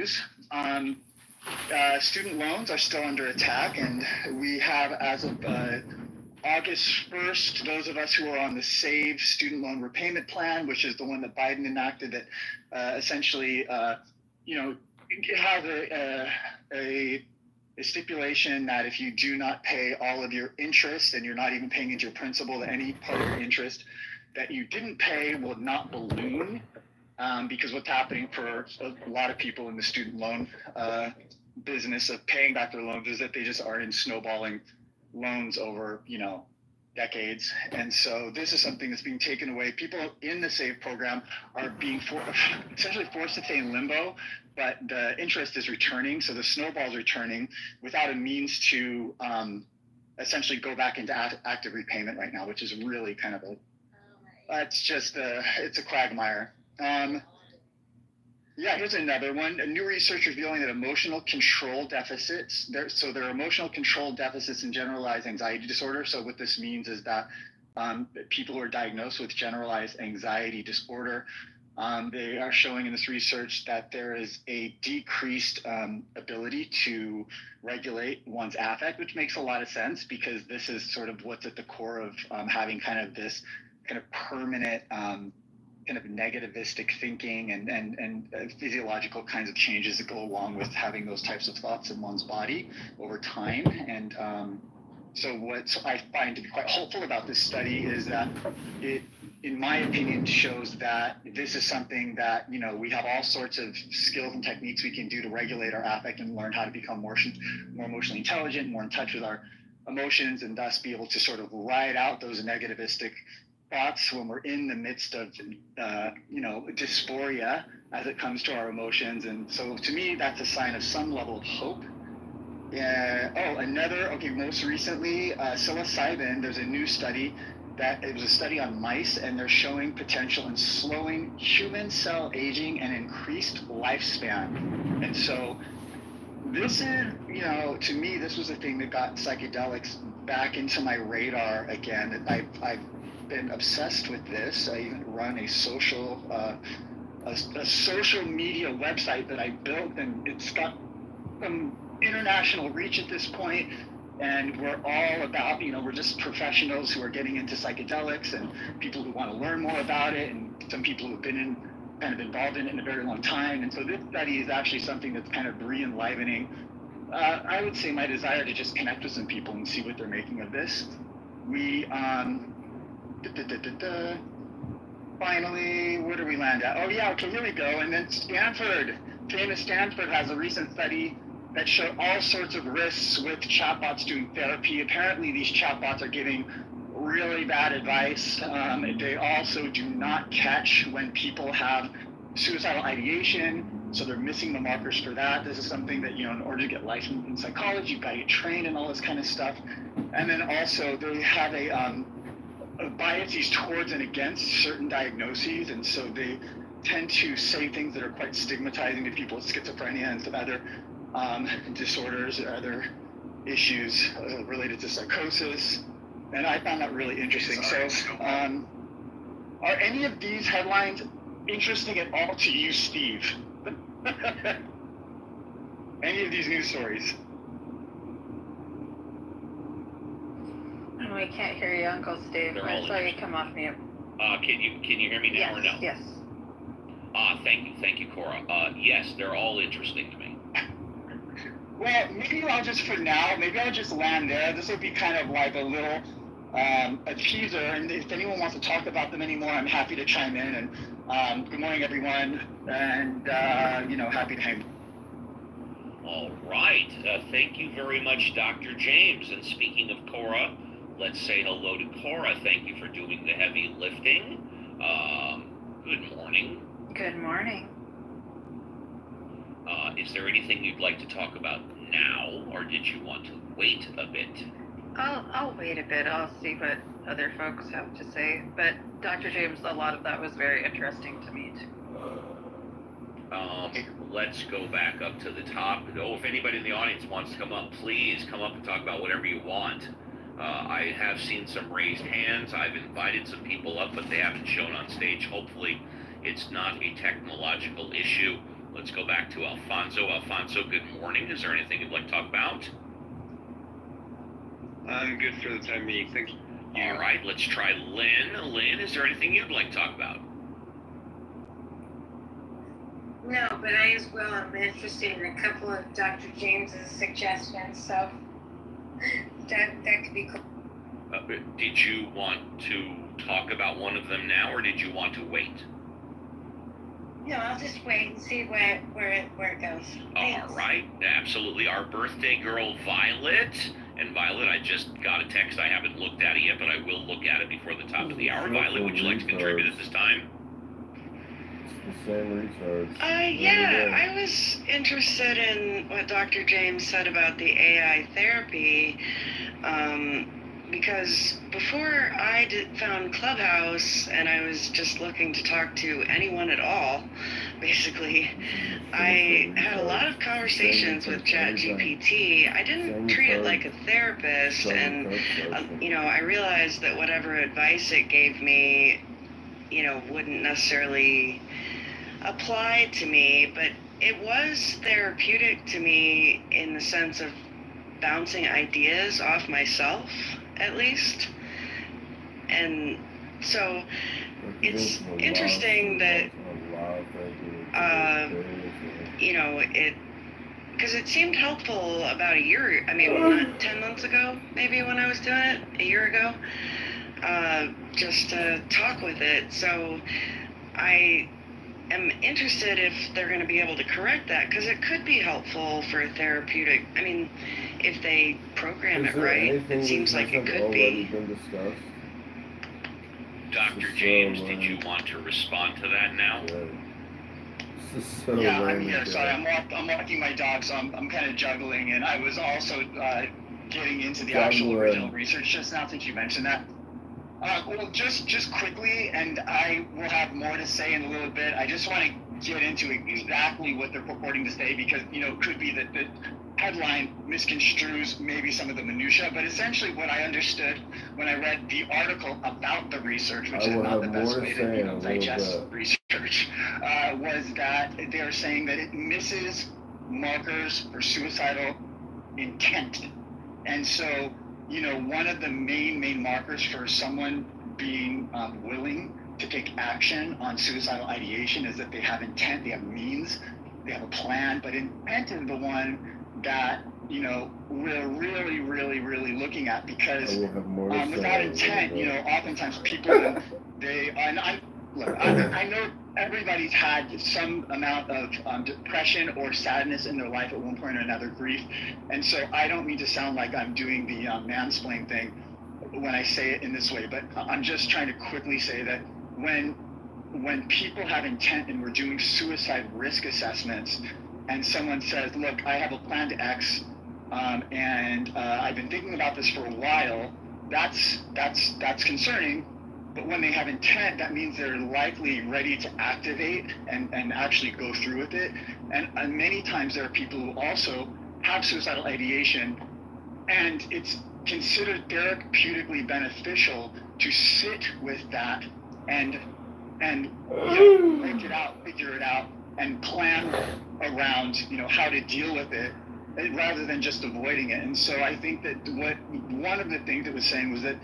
news. Student loans are still under attack, and we have, as of August 1st, those of us who are on the SAVE student loan repayment plan, which is the one that Biden enacted that essentially, it has a stipulation that if you do not pay all of your interest and you're not even paying into your principal, any part of your interest that you didn't pay will not balloon. Because what's happening for a lot of people in the student loan business of paying back their loans is that they just are in snowballing loans over, decades. And so this is something that's being taken away. People in the SAVE program are being essentially forced to stay in limbo, but the interest is returning. So the snowball's returning without a means to essentially go back into active repayment right now, which is really kind of it's a quagmire. Here's another one. A new research revealing that emotional control deficits, there are emotional control deficits in generalized anxiety disorder. So what this means is that people who are diagnosed with generalized anxiety disorder, they are showing in this research that there is a decreased ability to regulate one's affect, which makes a lot of sense because this is sort of what's at the core of having kind of this kind of permanent kind of negativistic thinking and physiological kinds of changes that go along with having those types of thoughts in one's body over time. And so what I find to be quite hopeful about this study is that it, in my opinion, shows that this is something that, we have all sorts of skills and techniques we can do to regulate our affect and learn how to become more emotionally intelligent, more in touch with our emotions, and thus be able to sort of ride out those negativistic thoughts when we're in the midst of, dysphoria as it comes to our emotions. And so to me, that's a sign of some level of hope. Most recently, psilocybin, there's a new study that it was a study on mice, and they're showing potential in slowing human cell aging and increased lifespan. And so this is, to me, this was the thing that got psychedelics back into my radar again. I've been obsessed with this. I even run a social media website that I built, and it's got some international reach at this point. And we're all about, we're just professionals who are getting into psychedelics and people who want to learn more about it, and some people who've been kind of involved in it in a very long time. And so this study is actually something that's kind of re-enlivening, I would say, my desire to just connect with some people and see what they're making of this. We finally, where do we land at? Here we go. And then famous Stanford has a recent study that showed all sorts of risks with chatbots doing therapy. Apparently, these chatbots are giving really bad advice. They also do not catch when people have suicidal ideation, so they're missing the markers for that. This is something that, in order to get licensed in psychology, you've got to get trained and all this kind of stuff. And then also they have a biases towards and against certain diagnoses, and so they tend to say things that are quite stigmatizing to people with schizophrenia and some other disorders or other issues related to psychosis. And I found that really interesting. So are any of these headlines interesting at all to you, Steve? Any of these news stories? We can't hear you, Uncle Steve. I saw you come off mute. Can you hear me now or no? Yes. Thank you, Cora. Yes, they're all interesting to me. Well, maybe I'll just land there. This will be kind of like a little a teaser, and if anyone wants to talk about them anymore, I'm happy to chime in. And good morning, everyone, and happy to hang. All right. Thank you very much, Dr. James. And speaking of Cora, let's say hello to Cora. Thank you for doing the heavy lifting. Good morning. Good morning. Is there anything you'd like to talk about now, or did you want to wait a bit? I'll wait a bit. I'll see what other folks have to say. But Dr. James, a lot of that was very interesting to me too. Let's go back up to the top. If anybody in the audience wants to come up, please come up and talk about whatever you want. I have seen some raised hands. I've invited some people up, but they haven't shown on stage. Hopefully it's not a technological issue. Let's go back to Alfonso. Alfonso, good morning. Is there anything you'd like to talk about? I'm good for the time being. Thank you. All right, let's try Lynn. Lynn, is there anything you'd like to talk about? No, but I as well am interested in a couple of Dr. James's suggestions, so that could be cool. Did you want to talk about one of them now, or did you want to wait? No, I'll just wait and see where it goes. Thanks. All right, absolutely. Our birthday girl, Violet. And Violet, I just got a text. I haven't looked at it yet, but I will look at it before the top of the hour. Violet, would you like to contribute at this time? The same recharge. Yeah, I was interested in what Dr. James said about the AI therapy, because before I found Clubhouse and I was just looking to talk to anyone at all, basically, I had a lot of conversations with ChatGPT. I didn't treat it like a therapist, and I realized that whatever advice it gave me, wouldn't necessarily apply to me, but it was therapeutic to me in the sense of bouncing ideas off myself, at least. And so it's interesting that because it seemed helpful about 10 months ago, maybe, when I was doing it a year ago, just to talk with it. So I am interested if they're going to be able to correct that, because it could be helpful for therapeutic. I mean, if they program it right, it seems like it could be. Dr. James, did you want to respond to that now? Yeah, I'm here. Sorry, I'm walking my dog, so I'm kind of juggling, and I was also getting into the actual original research just now, since you mentioned that. Well, just quickly, and I will have more to say in a little bit. I just want to get into exactly what they're purporting to say, because it could be that the headline misconstrues maybe some of the minutia, but essentially what I understood when I read the article about the research, which is not the best way to digest research, was that they are saying that it misses markers for suicidal intent. And so, one of the main markers for someone being willing to take action on suicidal ideation is that they have intent, they have means, they have a plan, but intent is the one that, we're really looking at, because without intent, oftentimes people, I know everybody's had some amount of depression or sadness in their life at one point or another, grief. And so I don't mean to sound like I'm doing the mansplain thing when I say it in this way, but I'm just trying to quickly say that when people have intent and we're doing suicide risk assessments, and someone says, look, I have a plan to X, and I've been thinking about this for a while, that's concerning. But when they have intent, that means they're likely ready to activate and actually go through with it. And many times there are people who also have suicidal ideation, and it's considered therapeutically beneficial to sit with that and figure it out, and plan around how to deal with it, rather than just avoiding it. And so I think that one of the things it was saying was that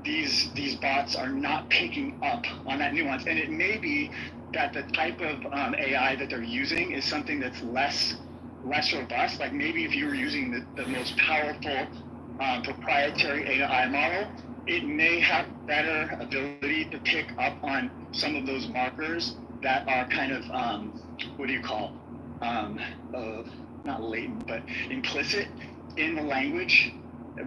these bots are not picking up on that nuance, and it may be that the type of AI that they're using is something that's less robust. Like maybe if you were using the most powerful proprietary AI model, it may have better ability to pick up on some of those markers that are kind of not latent but implicit in the language,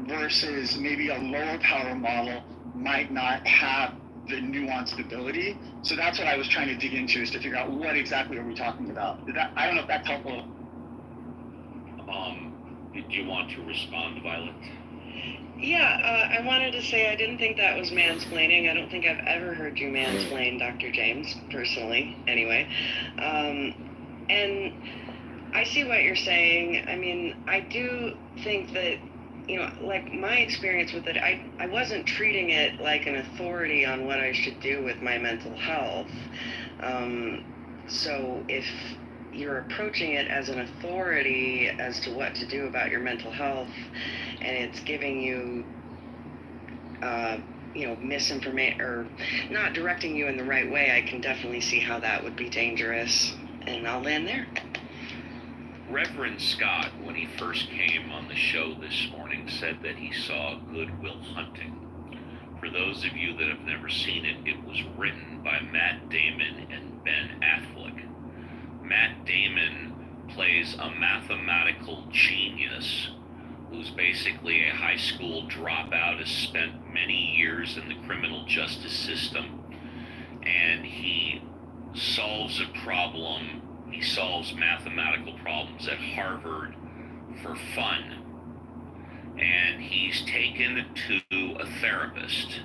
versus maybe a lower power model might not have the nuanced ability. So that's what I was trying to dig into, is to figure out what exactly are we talking about. I don't know if that's helpful. Did you want to respond, Violet? Yeah, I wanted to say I didn't think that was mansplaining. I don't think I've ever heard you mansplain, Dr. James, personally, anyway. And I see what you're saying. I mean, I do think that, like my experience with it, I wasn't treating it like an authority on what I should do with my mental health. So if you're approaching it as an authority as to what to do about your mental health, and it's giving you, misinformation or not directing you in the right way, I can definitely see how that would be dangerous. And I'll land there. Reverend Scott, when he first came on the show this morning, said that he saw Good Will Hunting. For those of you that have never seen it, it was written by Matt Damon and Ben Affleck. Matt Damon plays a mathematical genius who's basically a high school dropout, has spent many years in the criminal justice system, and he solves a problem. He solves mathematical problems at Harvard for fun. And he's taken to a therapist.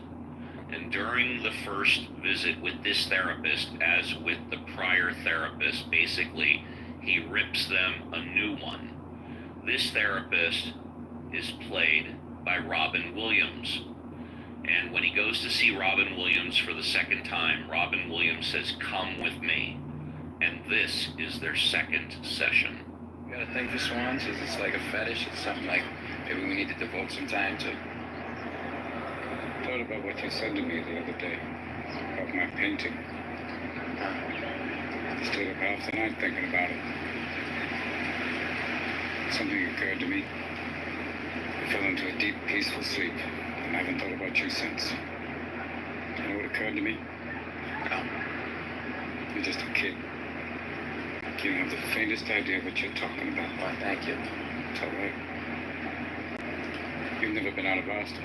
And during the first visit with this therapist, as with the prior therapist, basically, he rips them a new one. This therapist is played by Robin Williams. And when he goes to see Robin Williams for the second time, Robin Williams says, "Come with me." And this is their second session. You got a thing for swans? Is it like a fetish? It's something like maybe we need to devote some time to. I thought about what you said to me the other day about my painting. I stayed up half the night thinking about it. Something occurred to me. I fell into a deep, peaceful sleep, and I haven't thought about you since. You know what occurred to me? No. You're just a kid. You don't have the faintest idea what you're talking about. Well, thank you. It's all right. You've never been out of Boston.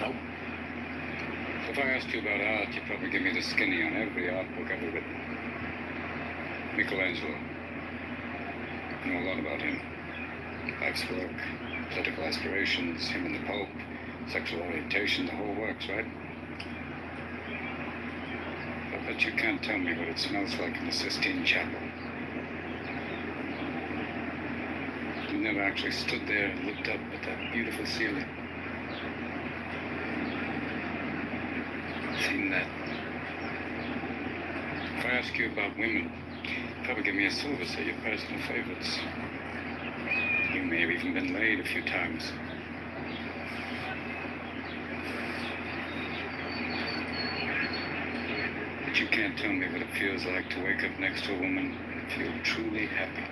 Nope. If I asked you about art, you'd probably give me the skinny on every art book ever written. Michelangelo. I know a lot about him. Life's work, political aspirations, him and the Pope, sexual orientation, the whole works, right? But you can't tell me what it smells like in the Sistine Chapel. You never actually stood there and looked up at that beautiful ceiling. Seen that. If I ask you about women, you'd probably give me a silver, say your personal favorites. You may have even been laid a few times. But you can't tell me what it feels like to wake up next to a woman and feel truly happy.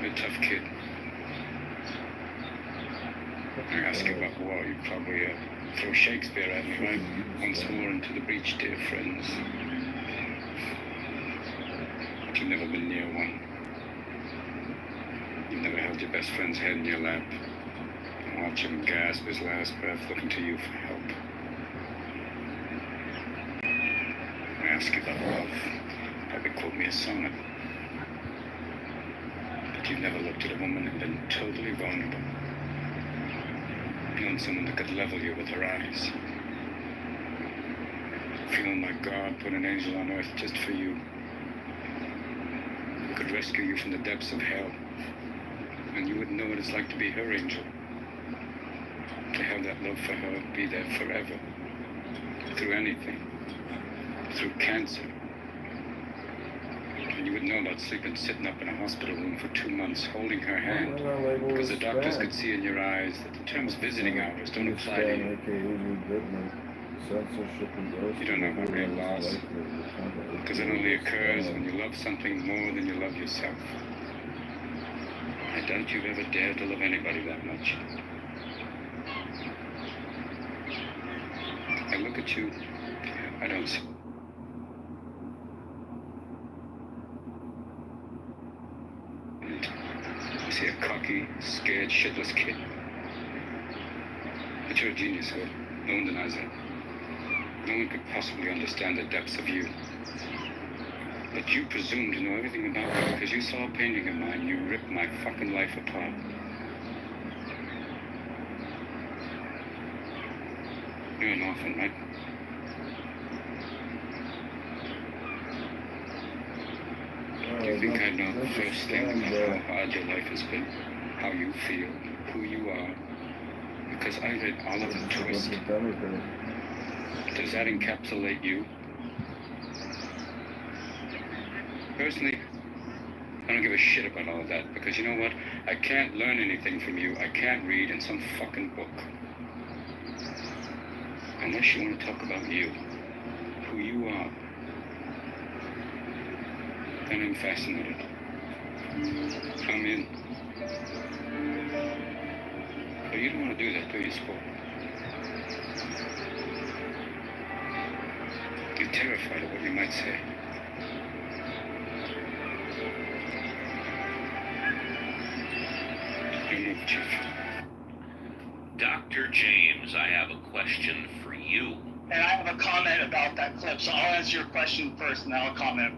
You're a tough kid. I ask you about war, you'd probably throw Shakespeare at me, right? Once more into the breach, dear friends. But you've never been near one. You've never held your best friend's head in your lap and watched him gasp his last breath looking to you for help. I ask you about love. Probably quote me a sonnet. But you've never looked at a woman and been totally vulnerable. Known someone that could level you with her eyes. Feeling like God put an angel on earth just for you. Who could rescue you from the depths of hell. And you wouldn't know what it's like to be her angel. To have that love for her, be there forever. Through anything. Through cancer. And you would know about sleeping sitting up in a hospital room for 2 months holding her hand. Because the doctors could see in your eyes that the terms visiting hours don't apply to you. You don't know about real loss. Because it only occurs when you love something more than you love yourself. I doubt you've ever dared to love anybody that much. I look at you, I don't see. I see a cocky, scared, shitless kid. But you're a genius, Hood. No one denies that. No one could possibly understand the depths of you. But you presume to know everything about me because you saw a painting of mine. You ripped my fucking life apart. You're an orphan, right? Do you think I'd know the first thing about how hard your life has been? How you feel, who you are? Because I read Oliver Twist. Does that encapsulate you? Personally, I don't give a shit about all of that, because you know what? I can't learn anything from you. I can't read in some fucking book. Unless you want to talk about you, who you are, then I'm fascinated. I'm in. But you don't want to do that, do you, Sport? You're terrified of what you might say. You move, Chief. Dr. James, I have a question for you. And I have a comment about that clip, so I'll answer your question first, and then I'll comment.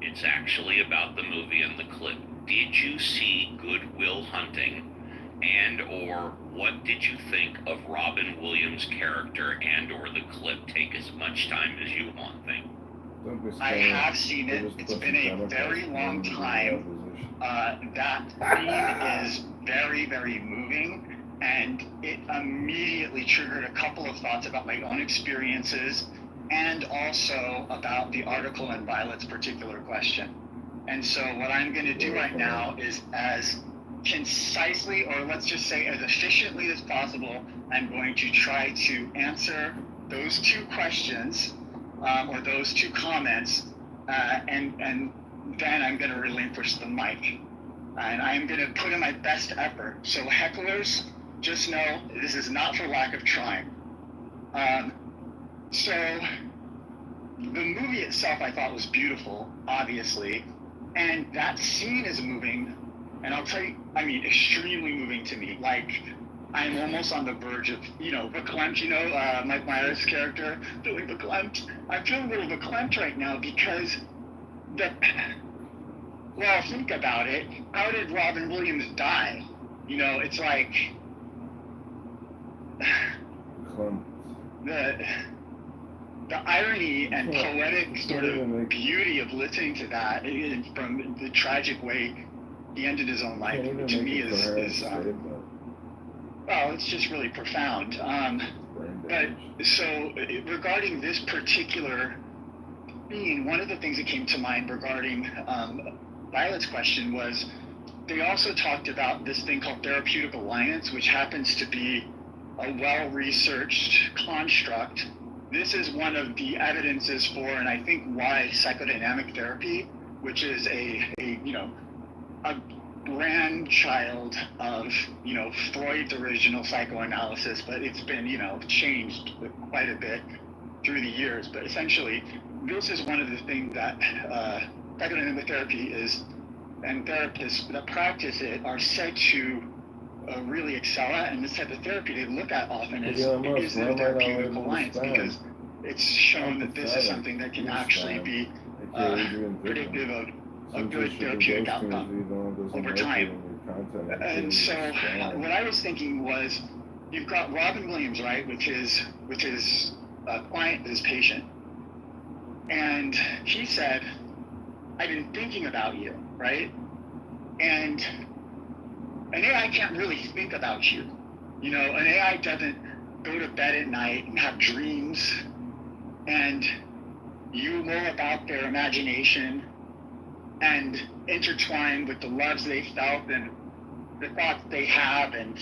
It's actually about the movie and the clip. Did you see Good Will Hunting? And or what did you think of Robin Williams' character and or the clip? Take as much time as you want, thing. I have seen it. It's been a very long time. That scene is very, very moving, and it immediately triggered a couple of thoughts about my own experiences and also about the article and Violet's particular question. And so what I'm going to do right now is, as concisely, or let's just say as efficiently as possible, I'm going to try to answer those two questions or those two comments, and then I'm going to relinquish the mic. And I'm going to put in my best effort. So hecklers, just know this is not for lack of trying. So the movie itself I thought was beautiful, obviously, and that scene is moving, and I'll tell you, I mean, extremely moving to me. Like, I'm almost on the verge of, verklempt, Mike Myers' character, feeling verklempt. I'm feeling a little verklempt right now because well, think about it. How did Robin Williams die? It's like the irony and poetic sort of beauty of listening to that from the tragic way he ended his own life, to me is well, it's just really profound. But so regarding this particular scene, one of the things that came to mind regarding Violet's question was they also talked about this thing called therapeutic alliance, which happens to be a well-researched construct. This is one of the evidences for, and I think why, psychodynamic therapy, which is a grandchild of Freud's original psychoanalysis, but it's been changed quite a bit through the years. But essentially, this is one of the things that psychodynamic therapy is, and therapists that practice it are said to really excel at. And this type of therapy they look at often is the therapeutic alliance, because it's shown that this is something that can actually be predictive of a good therapeutic outcome over time. And so what I was thinking was, you've got Robin Williams, right, with his client, his patient, and he said, I've been thinking about you, right? And an AI can't really think about you. An AI doesn't go to bed at night and have dreams, and you know about their imagination and intertwine with the loves they felt and the thoughts they have, and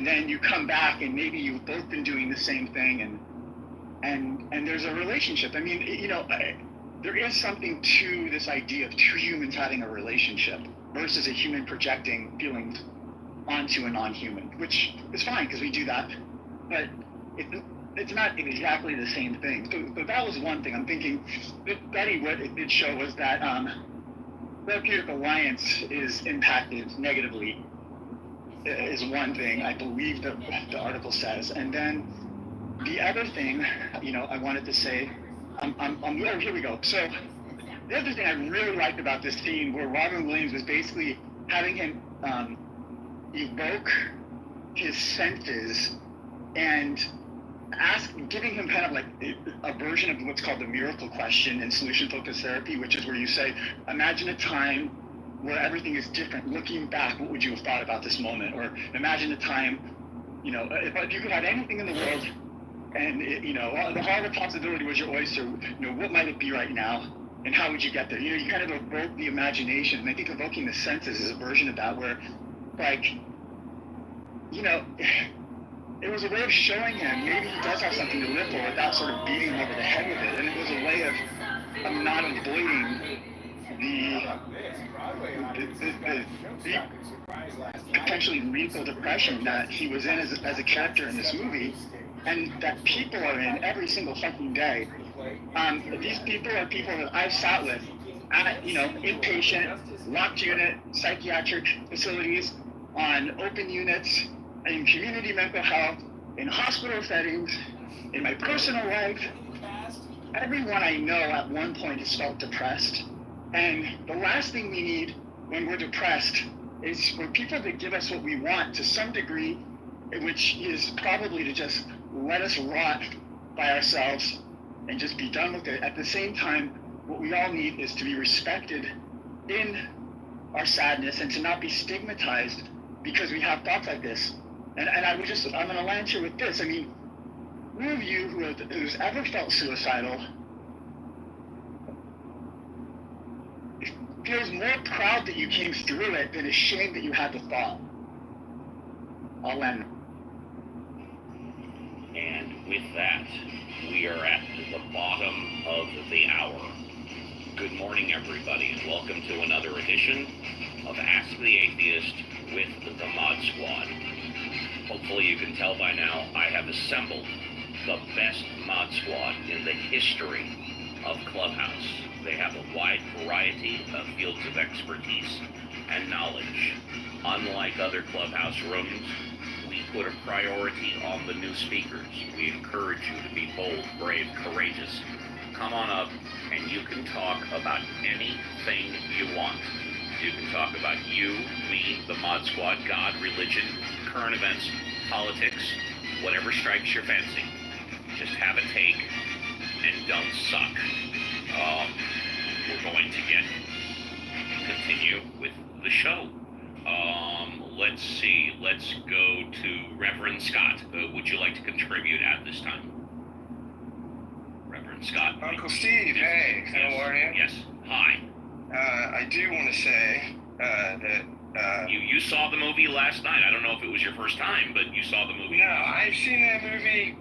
then you come back and maybe you've both been doing the same thing, and there's a relationship. I mean, there is something to this idea of two humans having a relationship versus a human projecting feelings onto a non-human, which is fine because we do that, but it's not exactly the same thing. So that was one thing. I'm thinking that Betty, what it did show was that therapeutic alliance is impacted negatively, is one thing I believe the article says. And then the other thing, I wanted to say, here we go. So the other thing I really liked about this scene, where Robin Williams was basically having him evoke his senses and giving him kind of like a version of what's called the miracle question in solution-focused therapy, which is where you say, imagine a time where everything is different. Looking back, what would you have thought about this moment? Or imagine a time, if you could have anything in the world And all the possibility was your oyster. What might it be right now, and how would you get there? You kind of evoke the imagination, and I think evoking the senses is a version of that, where, like, it was a way of showing him maybe he does have something to live for without sort of beating him over the head with it, and it was a way of not avoiding the potentially lethal depression that he was in as a character in this movie, and that people are in every single fucking day. These people are people that I've sat with at, inpatient, locked unit, psychiatric facilities, on open units, in community mental health, in hospital settings, in my personal life. Everyone I know at one point has felt depressed. And the last thing we need when we're depressed is for people to give us what we want to some degree, which is probably to just let us rot by ourselves and just be done with it. At the same time, what we all need is to be respected in our sadness and to not be stigmatized because we have thoughts like this. And I'm going to land here with this. I mean, who of you who's ever felt suicidal feels more proud that you came through it than ashamed that you had the thought? I'll end. And with that, we are at the bottom of the hour. Good morning, everybody, and welcome to another edition of Ask the Atheist with the Mod Squad. Hopefully you can tell by now I have assembled the best Mod Squad in the history of Clubhouse. They have a wide variety of fields of expertise and knowledge. Unlike other Clubhouse rooms, we put a priority on the new speakers. We encourage you to be bold, brave, courageous. Come on up and you can talk about anything you want. You can talk about you, me, the Mod Squad, God, religion, current events, politics, whatever strikes your fancy. Just have a take and don't suck. We're going to continue with the show. Let's see. Let's go to Reverend Scott. Would you like to contribute at this time? Reverend Scott. Uncle Steve, hey, how are you? Yes. Hi. I do want to say that... You saw the movie last night. I don't know if it was your first time, but you saw the movie. No, I've seen that movie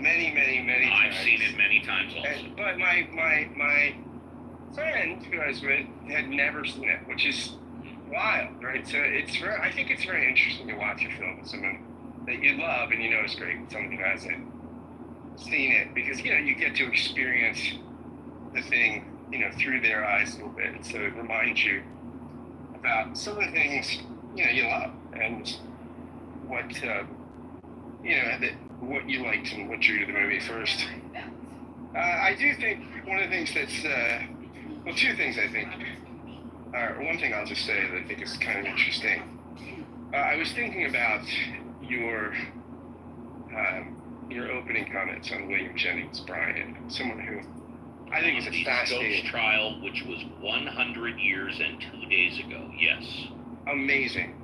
many times. I've seen it many times also. But my friend who I was with had never seen it, which is wild, right? So I think it's very interesting to watch a film with someone that you love and you know is great, someone who hasn't seen it, because you get to experience the thing through their eyes a little bit, so it reminds you about some of the things you love and what what you liked and what drew you to the movie first. I do think one of the things that's two things I think. One thing I'll just say that I think is kind of interesting. I was thinking about your opening comments on William Jennings Bryan, someone who I think is a fascinating Stokes trial, which was 100 years and 2 days ago. Yes. Amazing.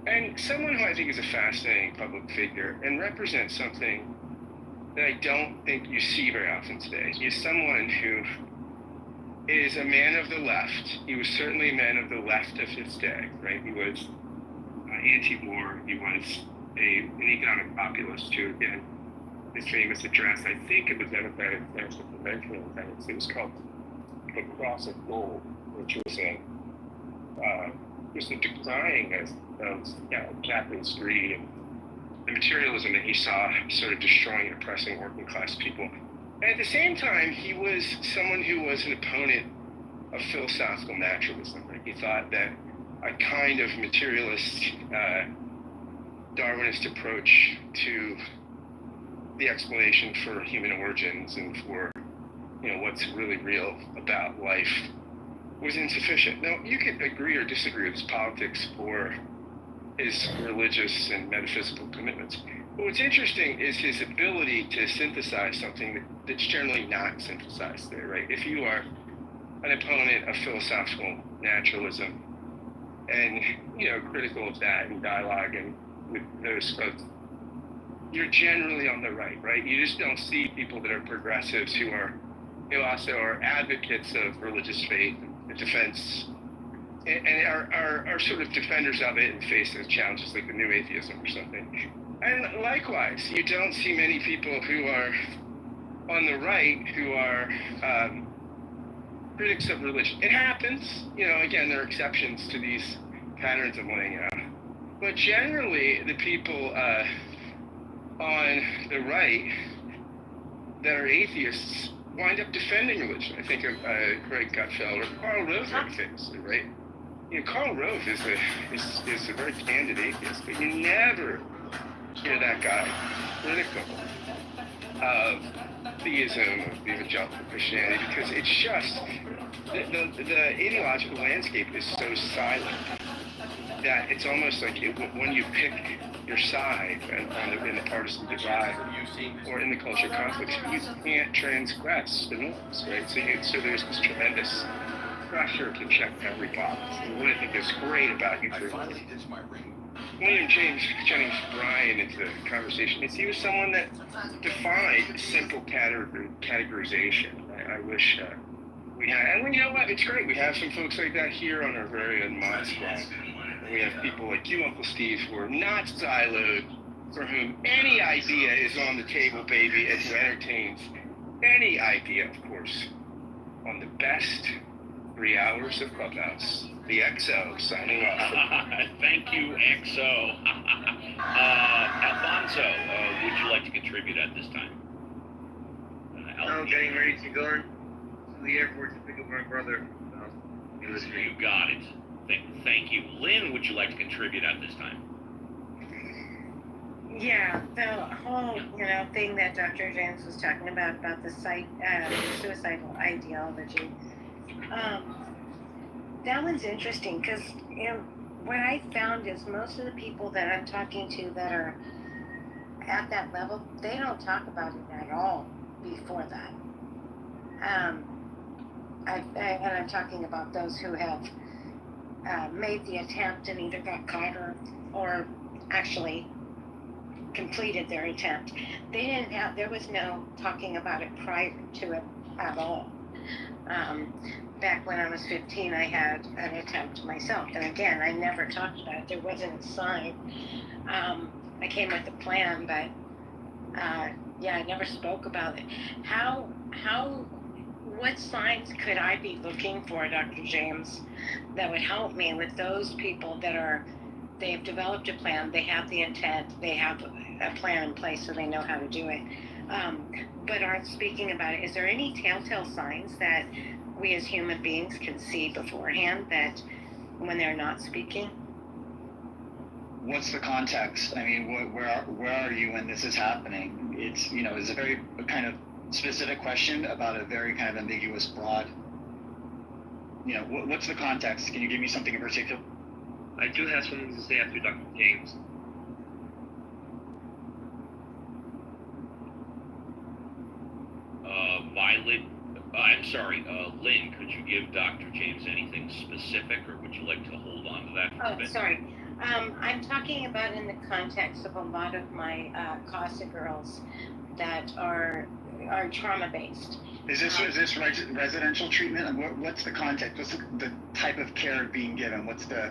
And someone who I think is a fascinating public figure and represents something that I don't think you see very often today. He is someone who is a man of the left. He was certainly a man of the left of his day, right? He was anti-war. He was an economic populist who, again, his famous address, I think it was Democratic National Convention, it was called The Cross of Gold, which was a decrying of capitalist greed and the materialism that he saw sort of destroying and oppressing working class people. And at the same time, he was someone who was an opponent of philosophical naturalism. Right? He thought that a kind of materialist, Darwinist approach to the explanation for human origins and for what's really real about life was insufficient. Now, you could agree or disagree with his politics or his religious and metaphysical commitments. But what's interesting is his ability to synthesize something that's generally not synthesized there, right? If you are an opponent of philosophical naturalism and, critical of that and dialogue and with those folks, you're generally on the right? You just don't see people that are progressives who also are advocates of religious faith and defense, and are sort of defenders of it and face those challenges like the new atheism or something. And likewise, you don't see many people who are on the right who are critics of religion. It happens, again, there are exceptions to these patterns of laying out. But generally, the people on the right that are atheists wind up defending religion. I think of Greg Gutfeld or Karl Rove very famously, right? Karl Rove is a very candid atheist, but you never hear that guy critical of theism, of evangelical Christianity, because it's just, the ideological landscape is so silent that it's almost like when you pick your side in the partisan divide or in the cultural conflicts, you can't transgress the norms, right? So there's this tremendous pressure to check every box. And what I think is great about you William James Jennings Bryan into the conversation is he was someone that defied simple categorization. I wish we had, and you know what, it's great. We have some folks like that here on our very own Mod Squad. We have people like you, Uncle Steve, who are not siloed, for whom any idea is on the table, baby, and who entertains any idea, of course, on the best 3 hours of Clubhouse. The XO signing off. Thank you, XO. Alfonso, would you like to contribute at this time? I'm getting ready to go to the airport to pick up my brother. You got it. Thank you. Lynn, would you like to contribute at this time? Yeah, the whole, thing that Dr. James was talking about the suicidal ideology. That one's interesting because, what I found is most of the people that I'm talking to that are at that level, they don't talk about it at all before that. And I'm talking about those who have made the attempt and either got caught or actually completed their attempt. There was no talking about it prior to it at all. Back when I was 15, I had an attempt myself. And again, I never talked about it. There wasn't a sign. I came with a plan, but I never spoke about it. What signs could I be looking for, Dr. James, that would help me with those people that they've developed a plan, they have the intent, they have a plan in place so they know how to do it, but aren't speaking about it? Is there any telltale signs that we as human beings can see beforehand that when they're not speaking? What's the context? I mean, where are you when this is happening? It's a very kind of specific question about a very kind of ambiguous, broad. What's the context? Can you give me something in particular? I do have something to say after Dr. James. Lynn, could you give Dr. James anything specific, or would you like to hold on to that for a bit? Sorry. I'm talking about in the context of a lot of my CASA girls that are trauma-based. Is this residential treatment? What's the context? What's the type of care being given? What's the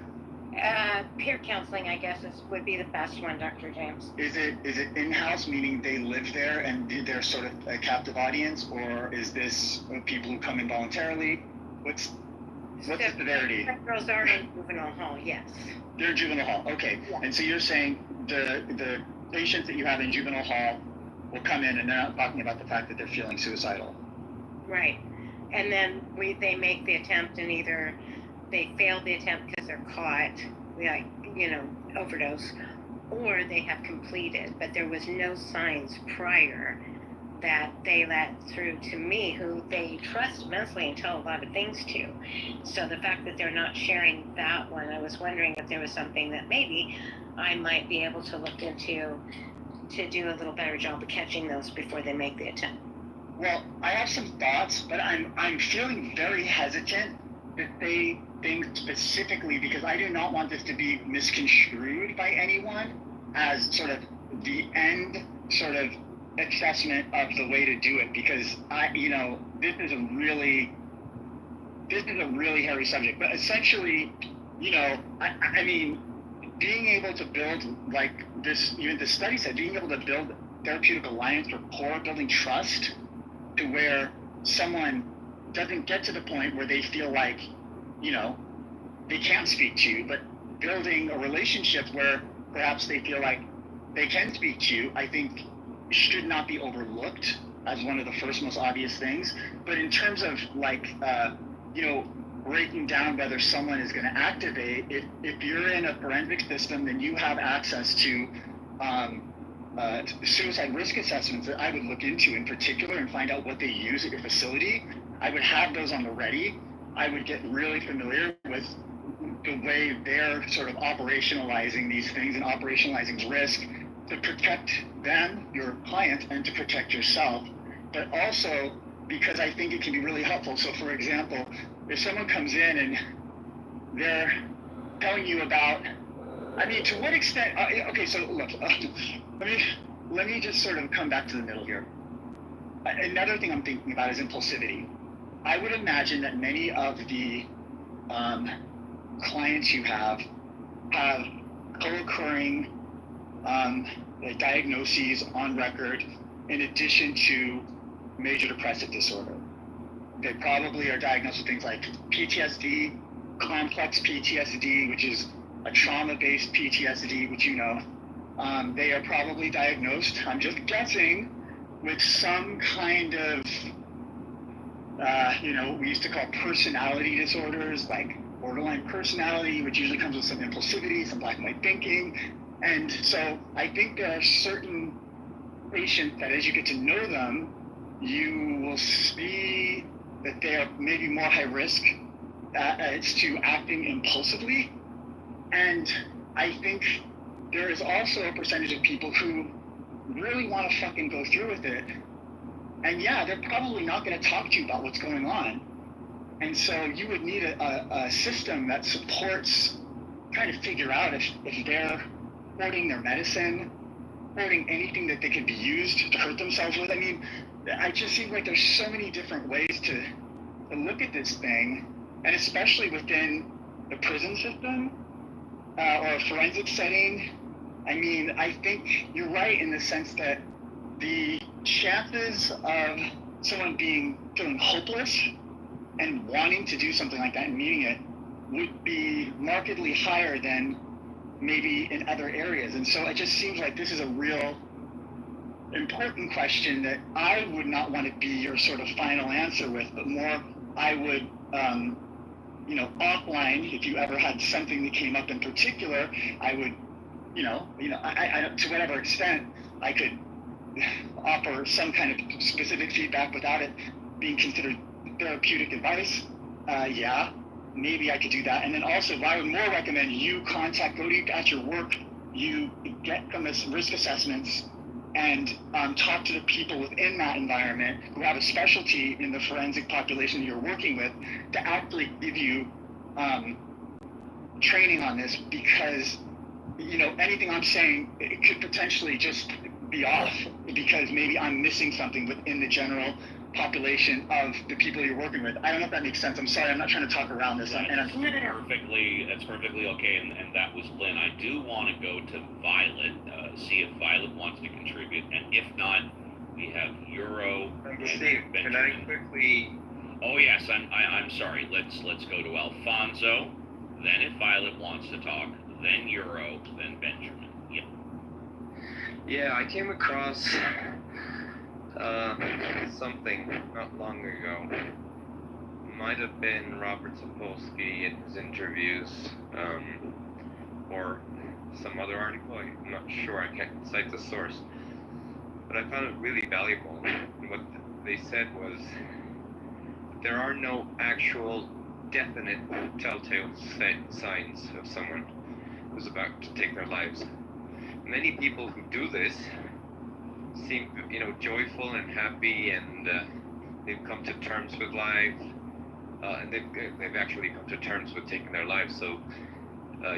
peer counseling, I guess, would be the best one, Dr. James. Is it in-house, meaning they live there and they're sort of a captive audience, or is this people who come in voluntarily? What's the severity? Girls are in juvenile hall, yes. They're in juvenile hall, okay. Yeah. And so you're saying the patients that you have in juvenile hall will come in and they're not talking about the fact that they're feeling suicidal. Right. And then they make the attempt and either they failed the attempt because they're caught, overdose, or they have completed, but there was no signs prior that they let through to me, who they trust immensely and tell a lot of things to. So the fact that they're not sharing that one, I was wondering if there was something that maybe I might be able to look into to do a little better job of catching those before they make the attempt. Well, I have some thoughts, but I'm feeling very hesitant that they think specifically, because I do not want this to be misconstrued by anyone as sort of the end sort of assessment of the way to do it, because this is a really hairy subject. But essentially, I mean, being able to build like this, even the study said, being able to build therapeutic alliance rapport, building trust to where someone doesn't get to the point where they feel like, they can't speak to you, but building a relationship where perhaps they feel like they can speak to you, I think should not be overlooked as one of the first most obvious things. But in terms of breaking down whether someone is going to activate, if you're in a forensic system, then you have access to suicide risk assessments that I would look into in particular and find out what they use at your facility. I would have those on the ready. I would get really familiar with the way they're sort of operationalizing these things and operationalizing risk to protect them, your client, and to protect yourself. But also because I think it can be really helpful. So for example, if someone comes in and they're telling you about, I mean, to what extent, okay, so look, let me just sort of come back to the middle here. Another thing I'm thinking about is impulsivity. I would imagine that many of the clients you have co-occurring diagnoses on record in addition to major depressive disorder. They probably are diagnosed with things like PTSD, complex PTSD, which is a trauma-based PTSD, which they are probably diagnosed, I'm just guessing, with some kind of, we used to call personality disorders, like borderline personality, which usually comes with some impulsivity, some black and white thinking. And so I think there are certain patients that as you get to know them, you will see that they are maybe more high risk as to acting impulsively. And I think there is also a percentage of people who really want to fucking go through with it. And yeah, they're probably not going to talk to you about what's going on. And so you would need a system that supports trying to figure out if they're hoarding their medicine, hoarding anything that they could be used to hurt themselves with. I mean, I just seem like there's so many different ways to look at this thing, and especially within the prison system or a forensic setting. I mean, I think you're right in the sense that the chances of someone feeling hopeless and wanting to do something like that and needing it would be markedly higher than maybe in other areas. And so it just seems like this is a real important question that I would not want to be your sort of final answer with, but more I would, offline, if you ever had something that came up in particular, I would, I to whatever extent I could offer some kind of specific feedback without it being considered therapeutic advice. Maybe I could do that. And then also, I would more recommend you go at your work, you get from this risk assessments and talk to the people within that environment who have a specialty in the forensic population you're working with to actually give you training on this, because anything I'm saying, it could potentially just be off because maybe I'm missing something within the general population of the people you're working with. I don't know if that makes sense. I'm sorry, I'm not trying to talk around this. That's perfectly okay, and that was Lynn. I do want to go to Violet, see if Violet wants to contribute, and if not, we have Euro and Steve, Benjamin. can I quickly... Oh yes, I'm sorry. Let's go to Alfonso, then if Violet wants to talk, then Euro, then Benjamin. Yeah. Yeah, I came across something not long ago. Might have been Robert Sapolsky in his interviews, or some other article. I'm not sure. I can't cite the source, but I found it really valuable. What they said was there are no actual definite telltale signs of someone who's about to take their lives. Many people who do this seem, joyful and happy, and they've come to terms with life, and they've actually come to terms with taking their lives. So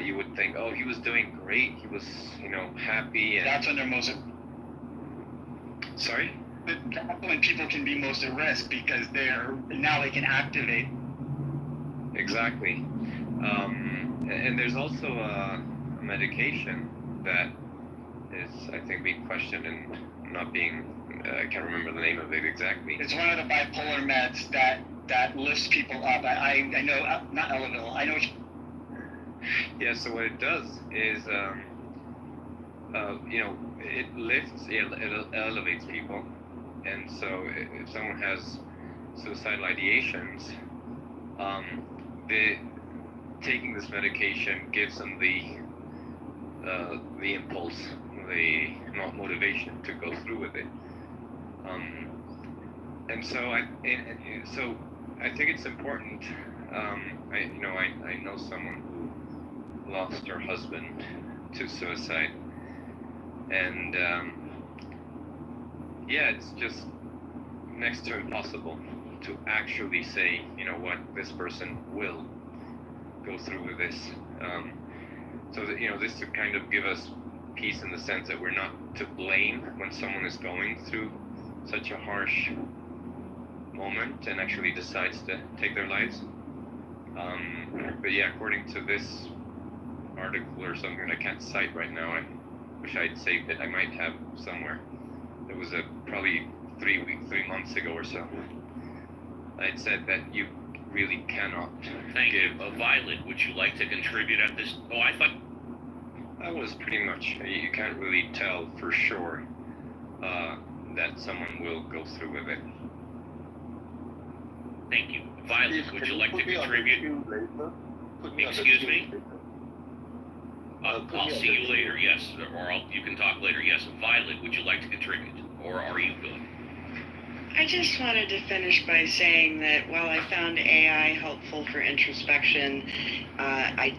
you would think, oh, he was doing great. He was, happy. And That's when they're most. sorry. But that's when people can be most at risk because they can activate. Exactly. And there's also a medication that is, I think, being questioned and not being. I can't remember the name of it exactly. It's one of the bipolar meds that lifts people up. I know, not Elavil. I know. Yeah. So what it does is, it lifts, it elevates people, and so if someone has suicidal ideations, taking this medication gives them the impulse, the motivation to go through with it. And so I think it's important. I know someone who lost her husband to suicide, and it's just next to impossible to actually say, this person will go through with this. So that, this to kind of give us peace in the sense that we're not to blame when someone is going through such a harsh moment and actually decides to take their lives. But yeah, according to this article or something that I can't cite right now, I wish I'd saved it. I might have somewhere. It was probably 3 months ago or so. I'd said that you really cannot. Thank you. Violet, would you like to contribute at this? Oh, I thought. That was pretty much. You can't really tell for sure that someone will go through with it. Thank you. Violet, would you like to contribute? Excuse me? I'll see you later, yes. Or you can talk later, yes. Violet, would you like to contribute? Or are you good? I just wanted to finish by saying that while I found AI helpful for introspection, I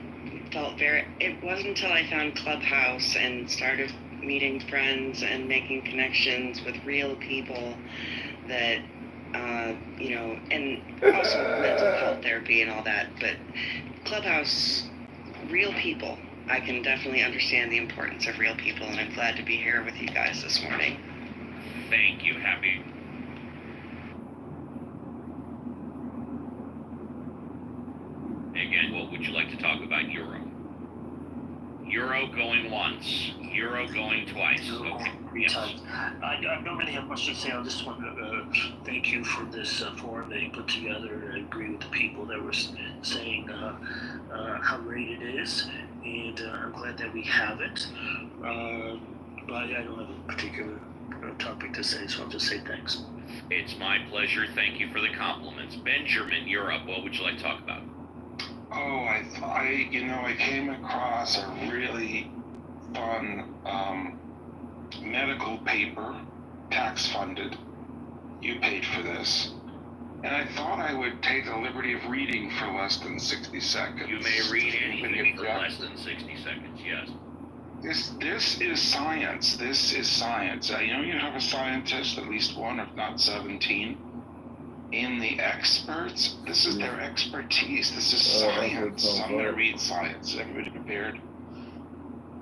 felt it wasn't until I found Clubhouse and started meeting friends and making connections with real people that, and also mental health therapy and all that, but Clubhouse, real people. I can definitely understand the importance of real people, and I'm glad to be here with you guys this morning. Thank you. Happy. Again, what would you like to talk about? Euro going once, Euro going twice. Okay. Yes. I don't really have much to say. I just want to thank you for this forum that you put together. I agree with the people that were saying how great it is, and I'm glad that we have it. But I don't have a particular topic to say, so I'll just say thanks. It's my pleasure. Thank you for the compliments. Benjamin, you're up. What would you like to talk about? Oh, I came across a really fun medical paper, tax funded. You paid for this. And I thought I would take the liberty of reading for less than 60 seconds. You may read anything for less than 60 seconds, yes. This is science. This is science. You have a scientist, at least one, if not 17. In the experts, this is their expertise. This is science. I'm going to read science. Everybody prepared?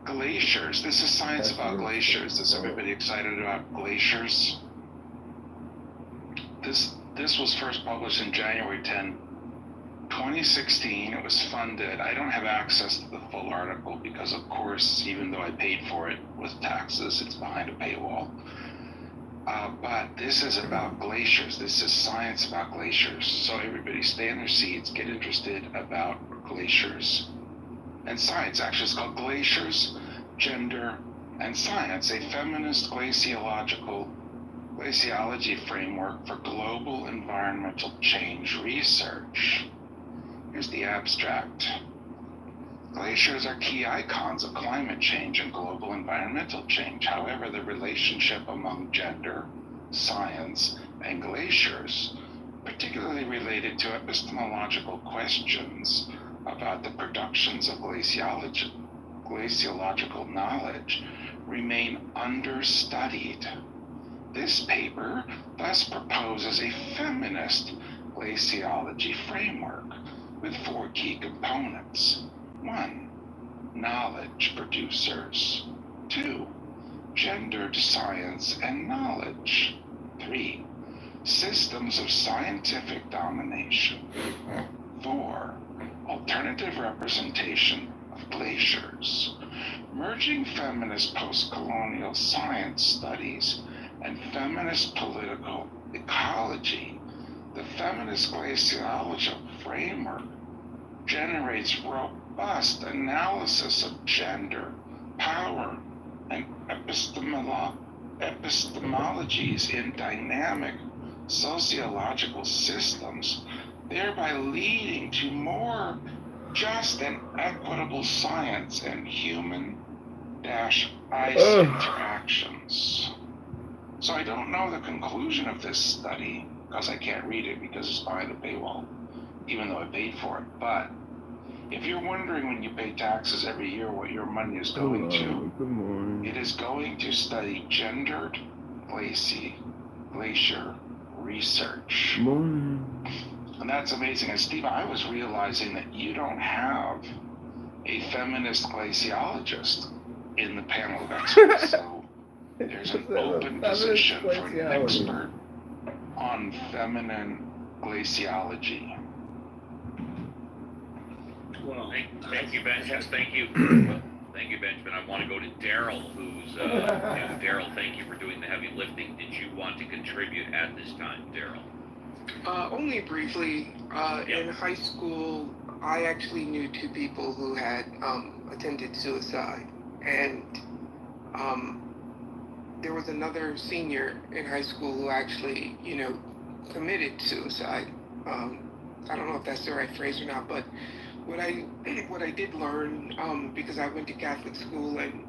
Glaciers. This is science about glaciers. Is everybody excited about glaciers? This was first published in January 10, 2016. It was funded. I don't have access to the full article because, of course, even though I paid for it with taxes, it's behind a paywall. But this is about glaciers. This is science about glaciers. So everybody stay in their seats, get interested about glaciers and science. Actually, it's called Glaciers, Gender, and Science, a feminist glaciology framework for global environmental change research. Here's the abstract. Glaciers are key icons of climate change and global environmental change. However, the relationship among gender, science, and glaciers, particularly related to epistemological questions about the productions of glaciological knowledge, remain understudied. This paper thus proposes a feminist glaciology framework with 4 key components. 1. knowledge producers. 2. Gendered science and knowledge. 3. Systems of scientific domination. 4. Alternative representation of glaciers. Merging feminist post-colonial science studies and feminist political ecology, the feminist glaciological framework generates robust analysis of gender, power, and epistemologies in dynamic sociological systems, thereby leading to more just and equitable science and human-ice interactions. So I don't know the conclusion of this study, because I can't read it because it's behind a paywall, even though I paid for it. But if you're wondering when you pay taxes every year what your money is going to, it is going to study gendered glacier research. And that's amazing. And Steve, I was realizing that you don't have a feminist glaciologist in the panel of experts. So there's an open position for an expert on feminine glaciology. Well, thank you, Benjamin. Thank you. Thank you, Benjamin. I want to go to Daryl, who's Daryl, thank you for doing the heavy lifting. Did you want to contribute at this time, Daryl? Only briefly. In high school, I actually knew 2 people who had attempted suicide, and there was another senior in high school who actually, committed suicide. I don't know if that's the right phrase or not, but what I did learn, because I went to Catholic school, and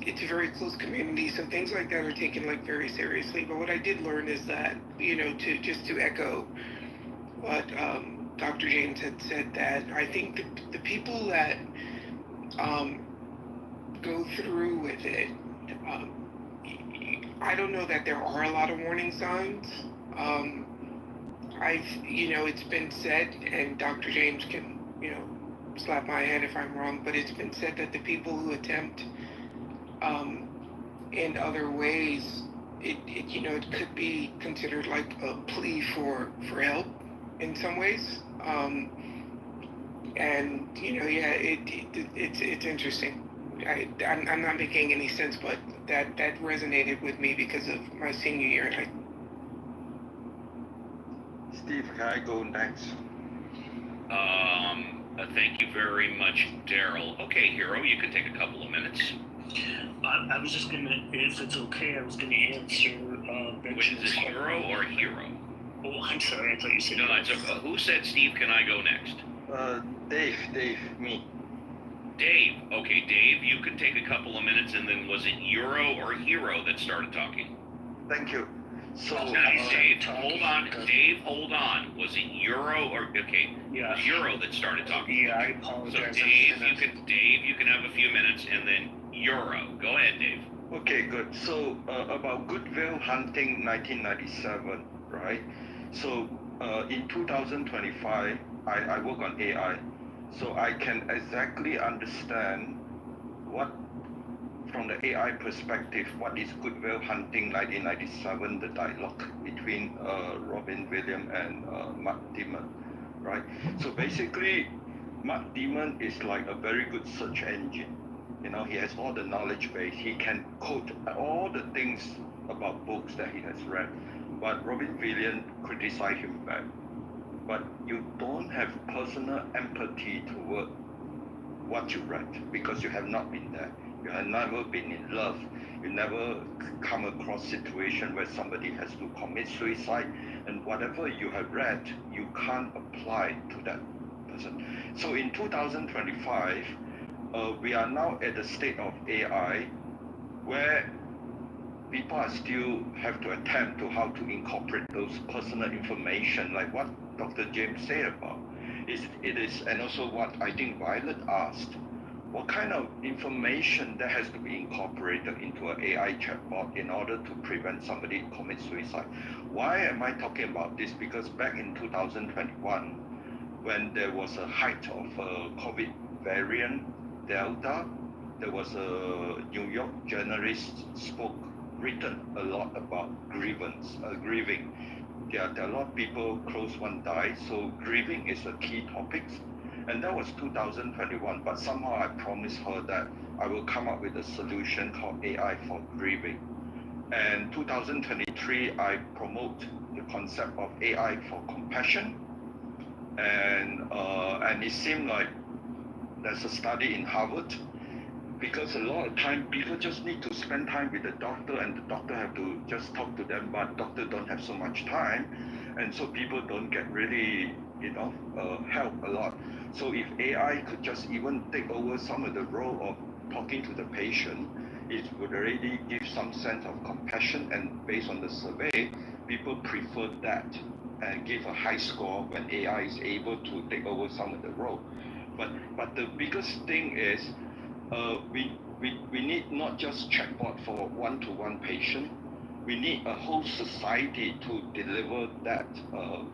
it's a very close community, so things like that are taken very seriously. But what I did learn is that, to echo what Dr. James had said, that I think the people that go through with it, I don't know that there are a lot of warning signs. It's been said, and Dr. James can, slap my head if I'm wrong, but it's been said that the people who attempt in other ways, it could be considered like a plea for help in some ways. It's interesting. I'm not making any sense, but that resonated with me because of my senior year in high school. Steve, can I go next? Thank you very much, Daryl. Okay, Hero, you can take a couple of minutes. I was just gonna, if it's okay, I was gonna answer Wait, is it Hero or Hero? Oh, I'm sorry, I thought you said... No, it's who said, Steve, can I go next? Dave, me. Dave. Okay, Dave, you can take a couple of minutes, and then was it Euro or Hero that started talking? Thank you. So, Dave, hold on. Dave, hold on. Was it Euro or okay? Yeah. It was Euro that started talking. Yeah, I apologize. So Dave, you can have a few minutes, and then Euro. Go ahead, Dave. Okay, good. So about Goodwill Hunting 1997, right? So in 2025, I work on AI, so I can exactly understand what, from the AI perspective, what is Goodwill Hunting 1997, the dialogue between Robin Williams and Matt Damon, right? So basically, Matt Damon is like a very good search engine. He has all the knowledge base. He can quote all the things about books that he has read. But Robin Williams criticized him back. But you don't have personal empathy toward what you read because you have not been there. You have never been in love. You never come across situation where somebody has to commit suicide, and whatever you have read, you can't apply to that person. So in 2025, we are now at the state of AI where people are still have to attempt to how to incorporate those personal information, like what Dr. James said about. It is, and also what I think Violet asked, what kind of information that has to be incorporated into an AI chatbot in order to prevent somebody commit suicide? Why am I talking about this? Because back in 2021, when there was a height of COVID variant Delta, there was a New York journalist written a lot about grieving. There are a lot of people, close one died, so grieving is a key topic. And that was 2021, but somehow I promised her that I will come up with a solution called AI for grieving. And 2023, I promote the concept of AI for compassion. And it seemed like there's a study in Harvard, because a lot of time people just need to spend time with the doctor, and the doctor have to just talk to them, but doctor don't have so much time, and so people don't get really, help a lot. So if AI could just even take over some of the role of talking to the patient, it would already give some sense of compassion, and based on the survey, people prefer that and give a high score when AI is able to take over some of the role. But the biggest thing is we need not just chatbot for one-to-one patient. We need a whole society to deliver that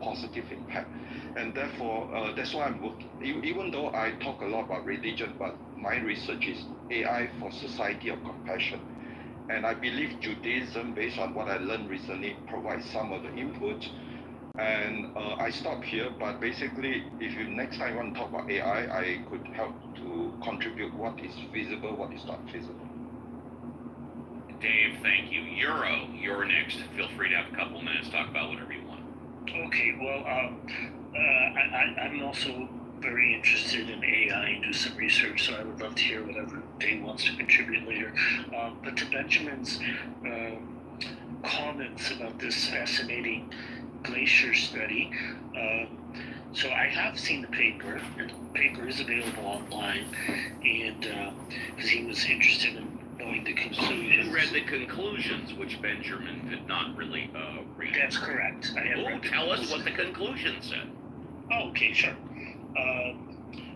positive impact. And therefore, that's why I'm working. Even though I talk a lot about religion, but my research is AI for society of compassion. And I believe Judaism, based on what I learned recently, provides some of the input. And I stop here, but basically, if you next time want to talk about AI, I could help to contribute what is feasible, what is not feasible. Dave, thank you. Euro, you're next. Feel free to have a couple minutes, talk about whatever you want. Okay, well, I'm also very interested in AI and do some research, so I would love to hear whatever Dave wants to contribute later. But to Benjamin's comments about this fascinating glacier study, so I have seen the paper, and the paper is available online, and because he was interested in knowing the conclusions. You read the conclusions, which Benjamin did not really read. That's correct. I have read the tell us what the conclusions said. Oh, okay, sure.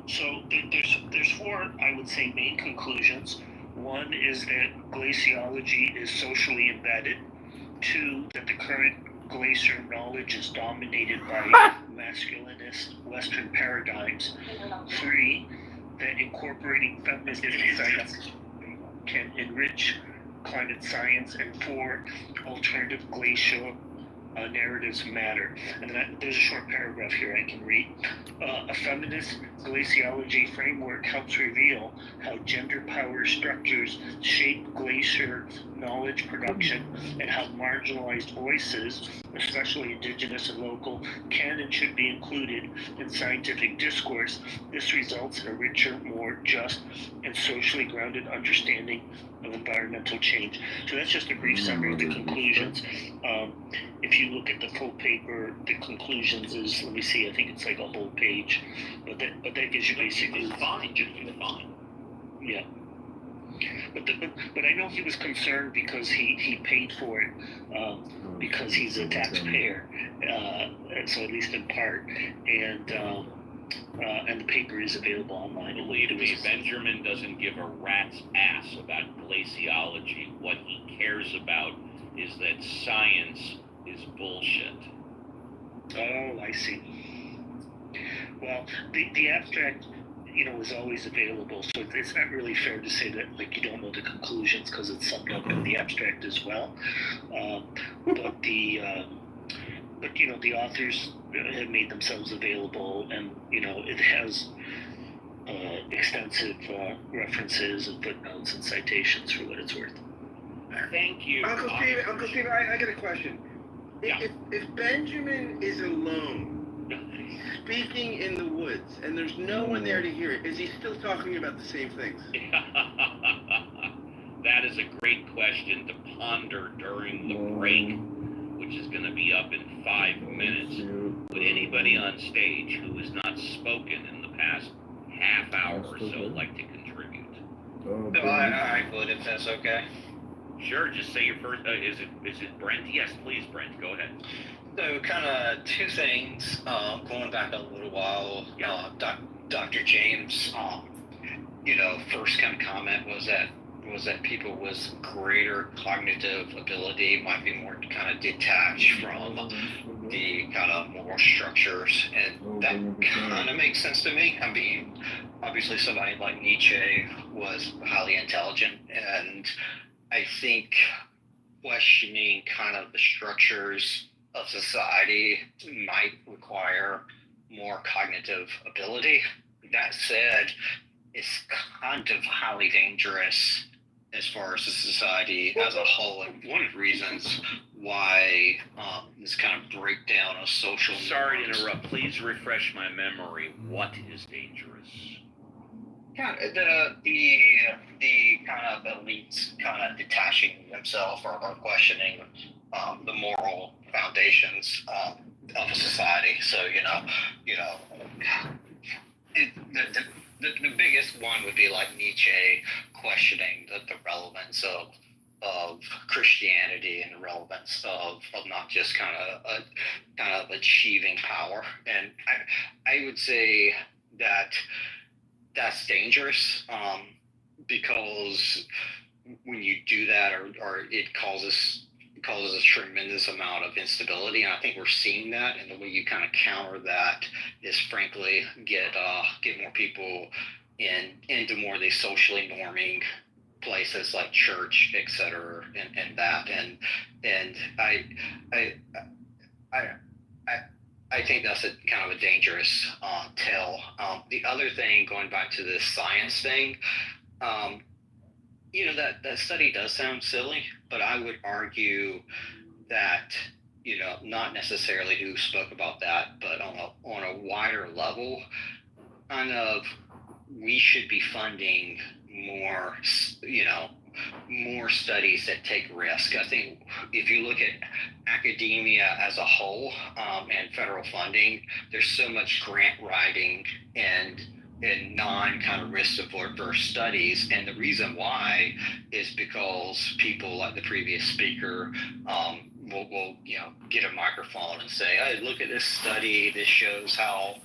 So there's four, I would say, main conclusions. One is that glaciology is socially embedded. Two, that the current glacier knowledge is dominated by masculinist Western paradigms. Three, that incorporating feminist insights can enrich climate science. And four, alternative glacial narratives matter. And then there's a short paragraph here I can read. A feminist glaciology framework helps reveal how gender power structures shape glacier knowledge production, and how marginalized voices, especially indigenous and local, can and should be included in scientific discourse. This results in a richer, more just, and socially grounded understanding of environmental change. So that's just a brief summary of the conclusions. If you look at the full paper, the conclusions is, let me see, I think it's like a whole page, but that gives you basically fine. Yeah. But I know he was concerned because he paid for it because he's a taxpayer, so at least in part, and the paper is available online. Believe me, Benjamin doesn't give a rat's ass about glaciology. What he cares about is that science is bullshit. Oh, I see. Well, the abstract, is always available, so it's not really fair to say that you don't know the conclusions, because it's summed up in the abstract as well. But the authors have made themselves available, and it has extensive references and footnotes and citations for what it's worth. Thank you. Uncle Steve, I got a question. Yeah. If Benjamin is alone, speaking in the woods, and there's no one there to hear it, is he still talking about the same things? That is a great question to ponder during the break, which is going to be up in 5 minutes. Would anybody on stage who has not spoken in the past half hour or so like to contribute? I would, if that's okay. Sure, just say your first. Is it Brent? Yes, please, Brent. Go ahead. So, kind of two things. Going back a little while, Dr. James, first kind of comment was that people with greater cognitive ability might be more kind of detached from the kind of moral structures, and that kind of makes sense to me. I mean, obviously somebody like Nietzsche was highly intelligent, and I think questioning kind of the structures of society might require more cognitive ability. That said, it's kind of highly dangerous as far as the society as a whole, and one of the reasons why this kind of breakdown of social Sorry to norms. interrupt. Please refresh my memory. What is dangerous? Kind of the kind of elites kind of detaching themselves or questioning the moral foundations of a society. So the biggest one would be like Nietzsche questioning the relevance of Christianity and the relevance of not just kind of achieving power. And I would say that that's dangerous because when you do that, or it causes a tremendous amount of instability, and I think we're seeing that. And the way you kind of counter that is, frankly, get more people into more of these socially norming places like church, et cetera, and that. And I think that's a kind of a dangerous tell. The other thing, going back to this science thing, that study does sound silly, but I would argue that, not necessarily who spoke about that, but on a wider level, kind of, we should be funding more, more studies that take risk. I think if you look at academia as a whole and federal funding, there's so much grant writing and non kind of risk averse studies, and the reason why is because people like the previous speaker will get a microphone and say, hey, look at this study, this shows how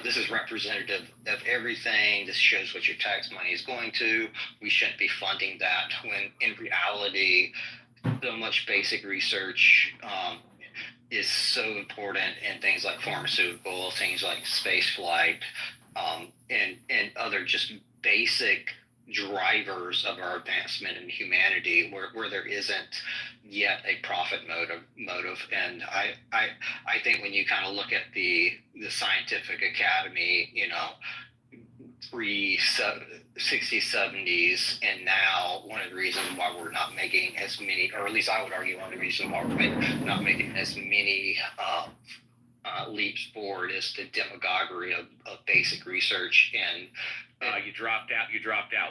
this is representative of everything, this shows what your tax money is going to, we shouldn't be funding that, when in reality so much basic research is so important in things like pharmaceutical, things like space flight, and other just basic drivers of our advancement in humanity, where there isn't yet a profit motive. And I think when you kind of look at the scientific academy, pre-60s, 70s, and now, one of the reasons why we're not making as many, or at least I would argue one of the reasons why we're not making as many leaps forward is the demagoguery of basic research. And you dropped out.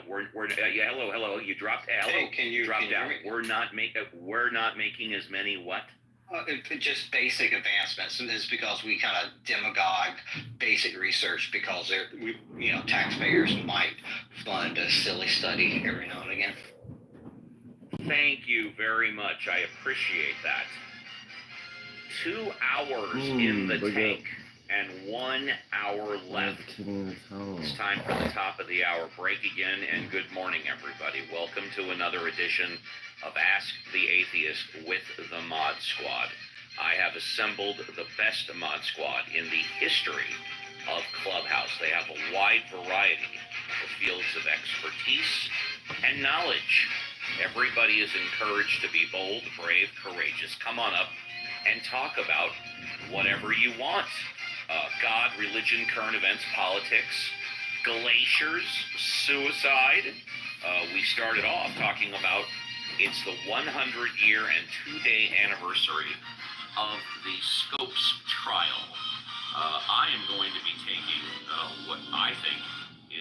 We're hello. You dropped out. Hey, can you dropped can you out? hear me? We're not making as many what? Just basic advancements, and it's because we kind of demagogue basic research because taxpayers might fund a silly study every now and again. Thank you very much. I appreciate that. 2 hours in the tank and 1 hour left. It's time for the top of the hour break again, and good morning, everybody. Welcome to another edition of Ask the Atheist with the Mod Squad. I have assembled the best Mod Squad in the history of Clubhouse. They have a wide variety of fields of expertise and knowledge. Everybody is encouraged to be bold, brave, courageous. Come on up and talk about whatever you want. God, religion, current events, politics, glaciers, suicide. We started off talking about it's the 100-year and 2-day anniversary of the Scopes trial. I am going to be taking what I think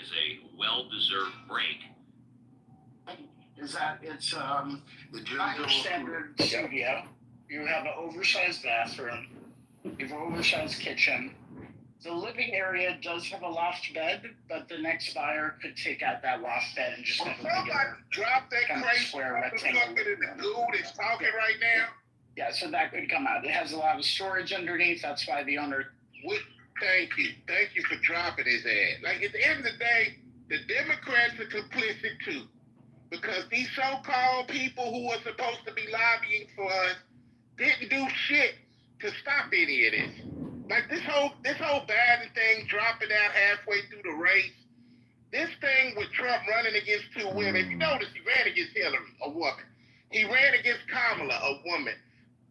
is a well-deserved break. Is that it's higher standard studio. You have an oversized bathroom. You have an oversized kitchen. The living area does have a loft bed, but the next buyer could take out that loft bed and just make a regular drop that kind of crazy square rectangle. motherfucker in the goo that's talking right now. Yeah, so that could come out. It has a lot of storage underneath. That's why the owner. Thank you for dropping his ass. Like, at the end of the day, the Democrats are complicit too, because these so-called people who are supposed to be lobbying for us didn't do shit to stop any of this. Like this whole Biden thing dropping out halfway through the race. This thing with Trump running against two women. If you notice, he ran against Hillary, a woman. He ran against Kamala, a woman.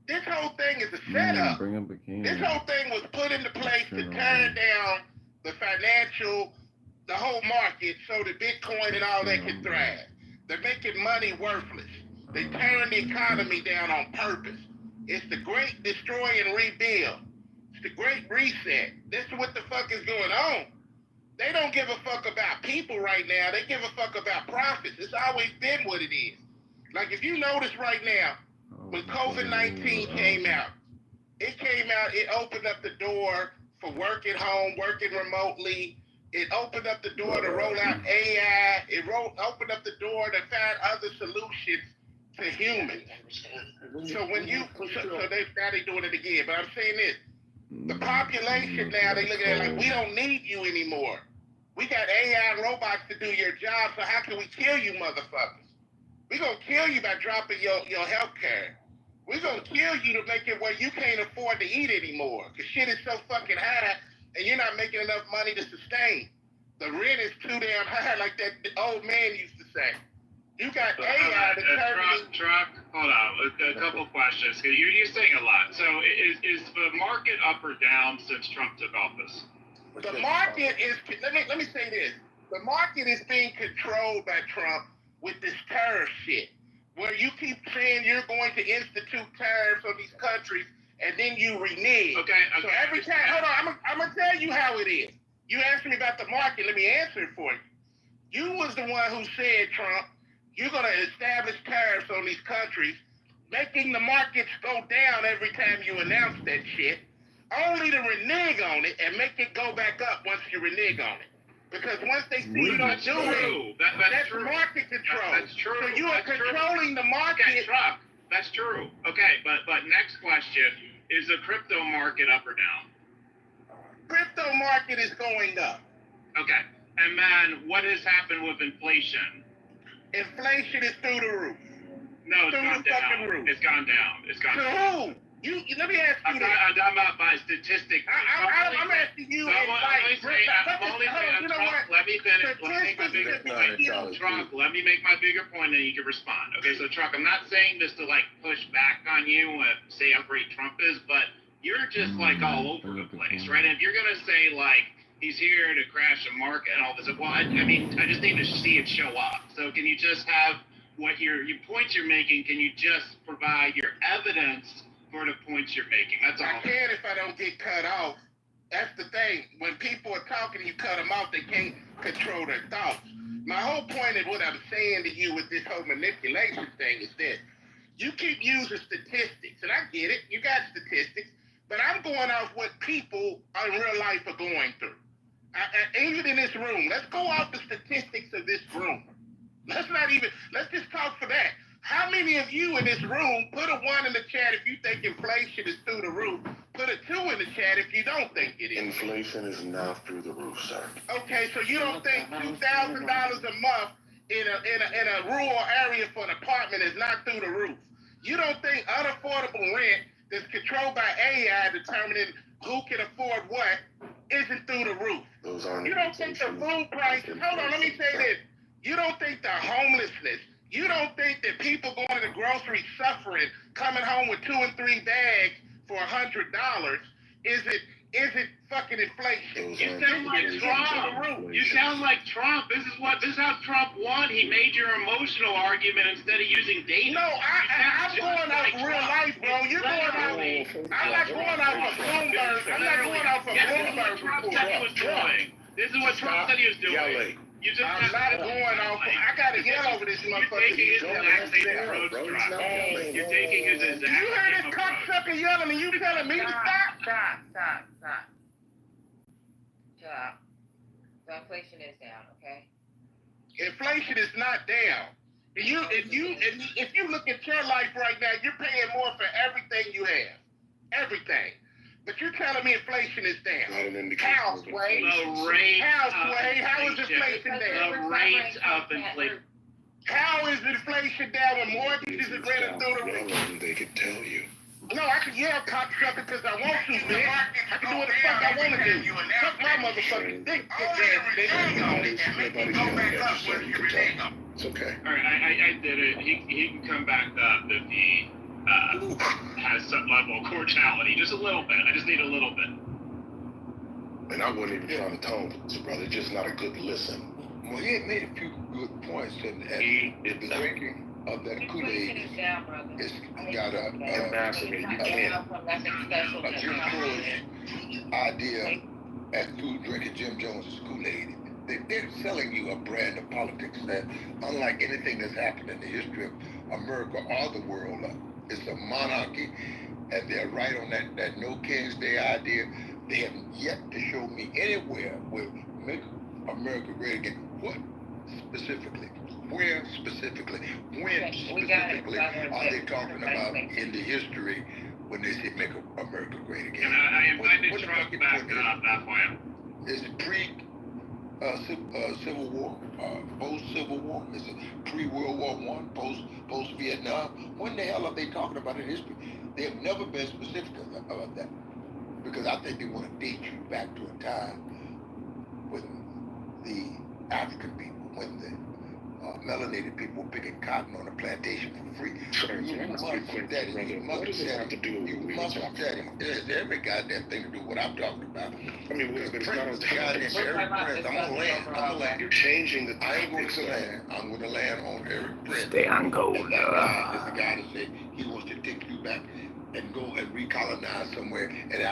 This whole thing is a setup. This whole thing was put into place to tear down the financial, the whole market, so that Bitcoin and all that can thrive. They're making money worthless. They're tearing the economy down on purpose. It's the great destroy and rebuild. It's the great reset. This is what the fuck is going on. They don't give a fuck about people right now. They give a fuck about profits. It's always been what it is. Like if you notice right now, when COVID-19 came out, it opened up the door for work at home, working remotely. It opened up the door to roll out AI. It opened up the door to find other solutions to humans. So when you, so they're doing it again. But I'm saying this, the population now, they look at it like, we don't need you anymore. We got AI and robots to do your job, so how can we kill you motherfuckers? We're going to kill you by dropping your health care. We're going to kill you to make it where you can't afford to eat anymore, because shit is so fucking high, and you're not making enough money to sustain. The rent is too damn high, like that old man used to say. You got AI determining... Hold on, a couple questions. You're saying a lot. So is the market up or down since Trump took office? The market is, let me say this. The market is being controlled by Trump with this tariff shit, where you keep saying you're going to institute tariffs on these countries, and then you renege. Okay. So every time, hold on, I'm going to tell you how it is. You asked me about the market, let me answer it for you. You was the one who said, Trump, you're going to establish tariffs on these countries, making the markets go down every time you announce that shit, only to renege on it and make it go back up once you renege on it. Because once they see you don't do it, that's market control. That's true. So you are controlling the market. Okay, Trump, that's true. Okay, but next question, is the crypto market up or down? Crypto market is going up. Okay, and man, what has happened with inflation? Inflation is through the roof. No, it's gone down. It's gone down. It's gone down. To who? Let me ask you this. I'm talking about by statistics. I'm asking you advice. Let me finish. Let me make my bigger point. Trump, let me make my bigger point and you can respond. Okay, so Trump, I'm not saying this to like push back on you and say how great Trump is, but you're just like all over the place, right? And if you're gonna say like he's here to crash the market and all this, well, I mean, I just need to see it show up. So can you just have what your points you're making? Can you just provide your evidence for the points you're making? That's all. I can if I don't get cut off. That's the thing. When people are talking, you cut them off, they can't control their thoughts. My whole point of what I'm saying to you with this whole manipulation thing is this. You keep using statistics, and I get it. You got statistics, but I'm going off what people in real life are going through. Even in this room, let's go off the statistics of this room. Let's just talk for that. How many of you in this room, put a 1 in the chat if you think inflation is through the roof, put a 2 in the chat if you don't think it is. Inflation is not through the roof, sir. Okay, so you don't think $2,000 a month in a rural area for an apartment is not through the roof. You don't think unaffordable rent that's controlled by AI determining who can afford what isn't through the roof. You don't think the food prices, hold on, let me say this. You don't think the homelessness, you don't think that people going to the grocery suffering, coming home with 2 and 3 bags for $100, is it fucking inflation? You sound like Trump. You sound like Trump. This is how Trump won. He made your emotional argument instead of using data. No, I'm going off real life, bro. You're going off. I'm not going off of Bloomberg. I'm not going off of Bloomberg report. This is what Trump said he was doing. I'm not going off. I gotta yell over this motherfucker. You're taking his exact same approach, Trump. You're taking his exact same approach. You heard this cocksucker yelling and you telling me to stop? Stop. The inflation is down, okay? Inflation is not down. If you look at your life right now, you're paying more for everything you have. Everything. But you're telling me inflation is down. Not an indication. How, Sway? How is inflation down? The rate of inflation. How is inflation down when mortgages are running through the roof? They could tell you. No, I can yell cocksucker because I want to, man. I can do what the fuck I want to do. Suck my motherfucking dick, bitch ass nigga. It's okay. All right, I did it. He can come back up if he has some level of cordiality, just a little bit. I just need a little bit. And I wasn't even trying to tone this, brother. Just not a good listen. Well, he had made a few good points, and the drinking of that Kool-Aid is got a Jim Crow idea at food drinking Jim Jones's Kool-Aid. They're selling you a brand of politics that, unlike anything that's happened in the history of America or the world, it's a monarchy, and they're right on that No King's Day idea. They have yet to show me anywhere where make America great again. What specifically? Where specifically? When specifically are they talking about in the history when they say make America great again? And I invited Trump back up, FYI. Is it Civil War, post-Civil War? Is it pre-World War I, post-Vietnam? When the hell are they talking about in history? They have never been specific about that. Because I think they want to date you back to a time when the African people, when the melanated people were picking cotton on a plantation for free. You must study. You must study. You must study. There's every goddamn thing to do with what I'm talking about. I mean, Prince was the goddamn Eric Prince. I'm gonna land. You're changing the I ain't going to land. I'm going to land on Eric Prince. Stay on gold. That guy is the guy that said he wants to take you back and go and recolonize somewhere. And